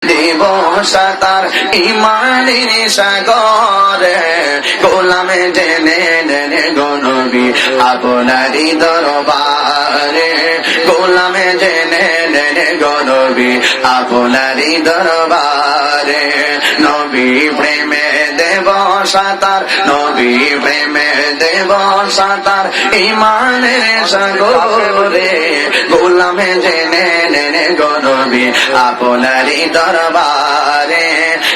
দেব সাতার ইমানের সাগরে গোলামে জেনে নেন গো নবী আপনারই দরবারে গোলামে জেনে নেন গো নবী আপনারই দরবারে নবী প্রেমে দেব সাতার নবী প্রেমে দেব সাতার ইমানের সাগরে গোলামে জেনে নেন গো নবী আপনারই দরবারে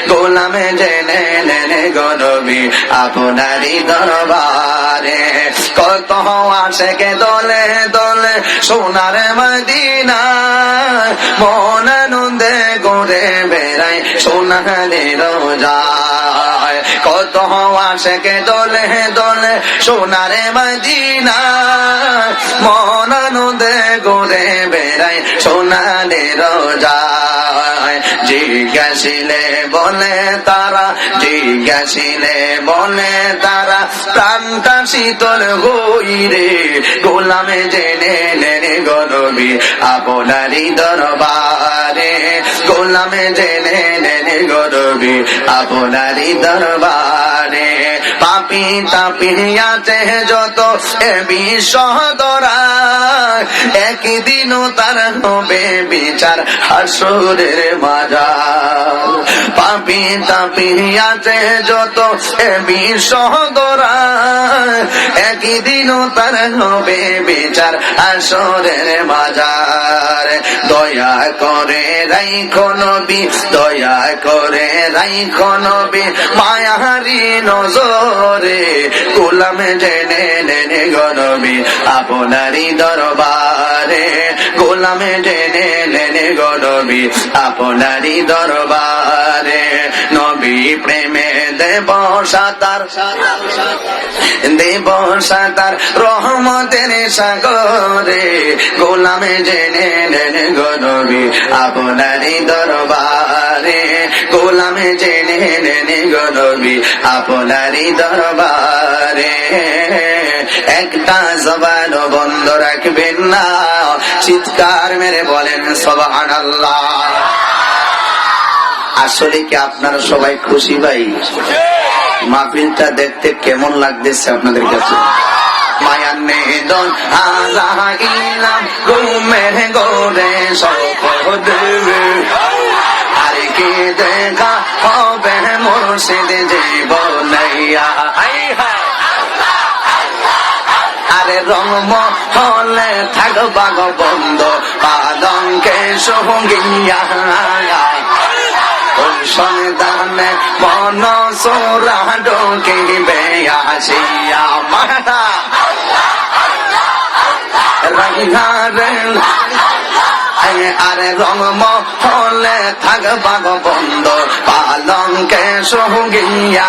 গোলামে জেনে নেন গো নবী আপনারই দরবারে কত আশেকে দলে দলে সোনার মদিনা মন আনন্দে ঘুরে বেড়ায় সোনারে রোজায় কত আশেকে দলে দলে সোনারে মদিনা মন আনন্দে ঘুরে বেড়ায় সোনারে রোজায় জিজ্ঞাসিলে বলে তারা জিজ্ঞাসিলে বলে তারা প্রাণটা শীতল হইরে গোলামে জেনে নেন গো নবী আপনারই দরবারে গোলামে জেনে নেন গো নবী আপনারই দরবারে পাপি তাপিয়াতে যত এ বিশ্বদরা একদিনও তার হবে বিচার হাসরের বাজার পাপি তাপিয়াতে যত এ বিশ্বদরা একদিনও তার হবে বিচার হাসরের বাজার দয়া করে রাইখো নবী দয়া করে রাইখো নবী মায়ারি নজরে গোলামে জেনে নেন গো নবী আপনারই দরবারে গোলামে জেনে নেন গো নবী আপনারই দরবারে নবী প্রেমে দেব সাতার দেব সাতার রহমতের সাগরে গোলামে জেনে নেন গো নবী আপনারই দরবারে গোলামে জেনে নেন গো নবী আপনারই দরবারে একটা জবান বন্ধ রাখবেন না চিৎকার মেরে বলেন সুবহানাল্লাহ। আসলে কি আপনারা সবাই খুশি ভাই? মাহফিলটা দেখতে কেমন লাগতেছে আপনাদের কাছে? মায়ার নেদন আলাইলাম ঘুমের গোরে সপদ আর কি দেখা হবে মুর্শিদ জীবনাইয়া আরে রঙ হলে থাকবা গো বন্ধ পালঙ্কে সঙ্গিয়া সন্তানে মন সোরা ঢোকিবে আসিয়া মারা আরে রঙ হলে থাকবা গো বন্ধ পালঙ্কে সঙ্গিয়া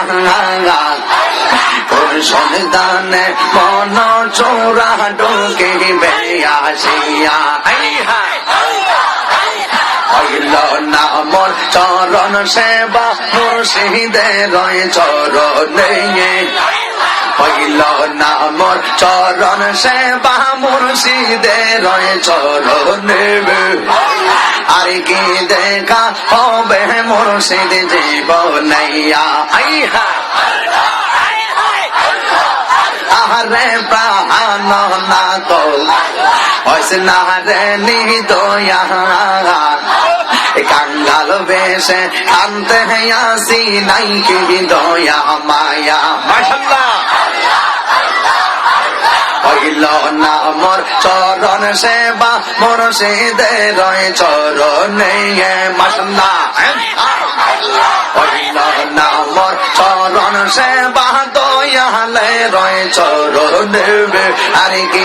সন্তানে মন চোরা ঢোকিবে আসিয়া হইল না মোর চরণ সেবা মুর্শিদের চরণে হইল না মোর চরণ সেবা মুর্শিদের চরণে আর কি দেখা হবে মুর্শিদ জীবনাইয়া আরে প্রাণ না তো হইছে না রে নিদয়া কাঙ্গাল বেশে কানতে আসি নাই কি দয়া মায়া মাশাআল্লাহ হইল না মোর চরণ সেবা মুর্শিদের চরণে মাশাআল্লাহ হইল না মোর চরণ সেবা দয়ালের চরণে আর কি